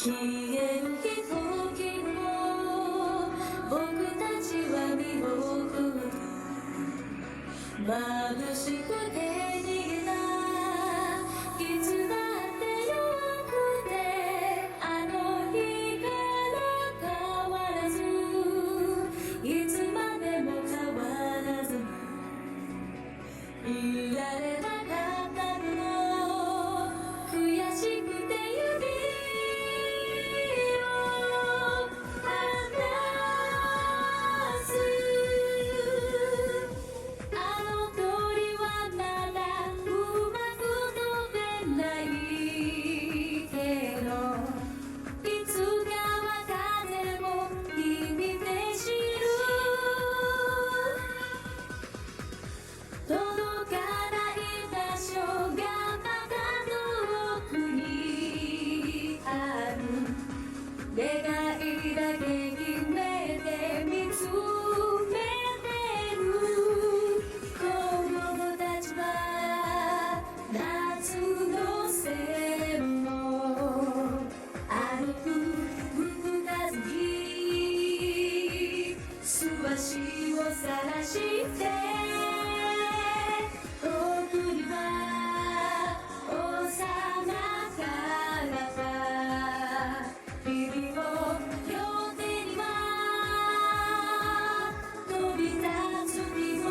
消える飛行機も僕たちは見送る眩しくて逃げたいつだって弱くてあの日から変わらずいつまでも変わらずいられなかったの悔しくて指を離すあの鳥はまだうまく飛べないけどいつかは風を秘めて知る届かない場所がまだ遠くにある願いだけ決めて見つめてる子供たちは夏の線を歩く動かずに素足を晒して遠くには幼かった日々を両手には飛び立つ希望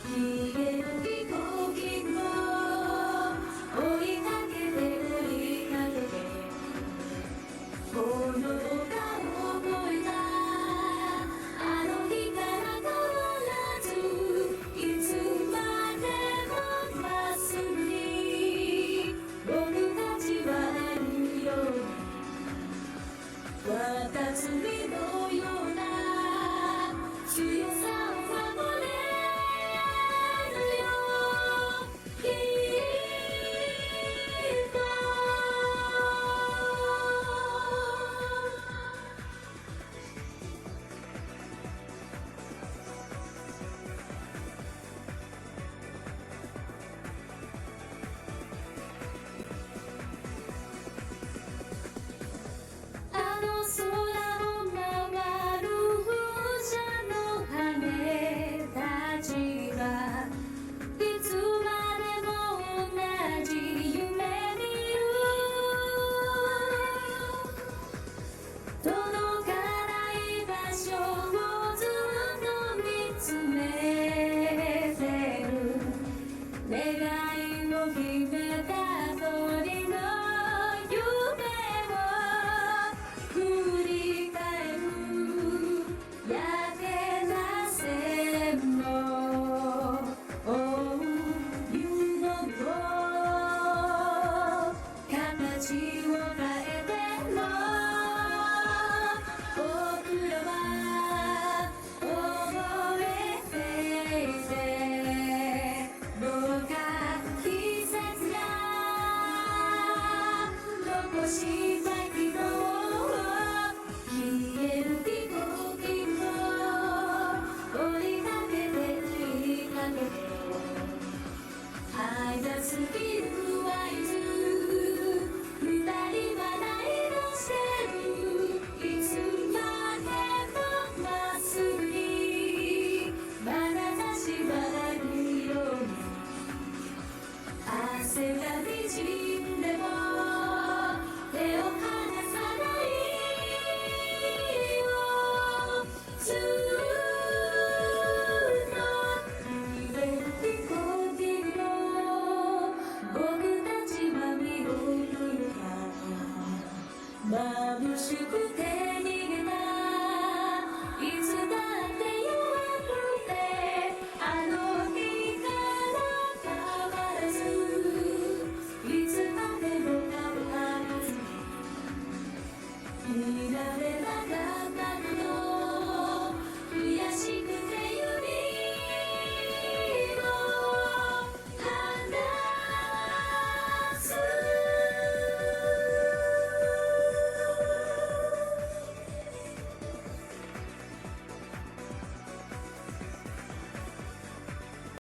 消える飛行機も追いかけて追いかけてこの丘を越えたあの日から変わらずいつまでもまっすぐに僕たちはあるように渡つみのような強さを守れるよきっとあの空を回る風車の羽たちはいつまでも同じ夢見る届かない場所をずっと見つめてる願いを秘めた鳥の夢を振り返る焼けた線を追う夢を形を変えても僕らは覚えていてどうか季節が残した希望消える飛行機も追いかけて追いかけてハイダスビルは合図二人はないのしてるいつまでもまっすぐに眼差しはあるように汗がにじ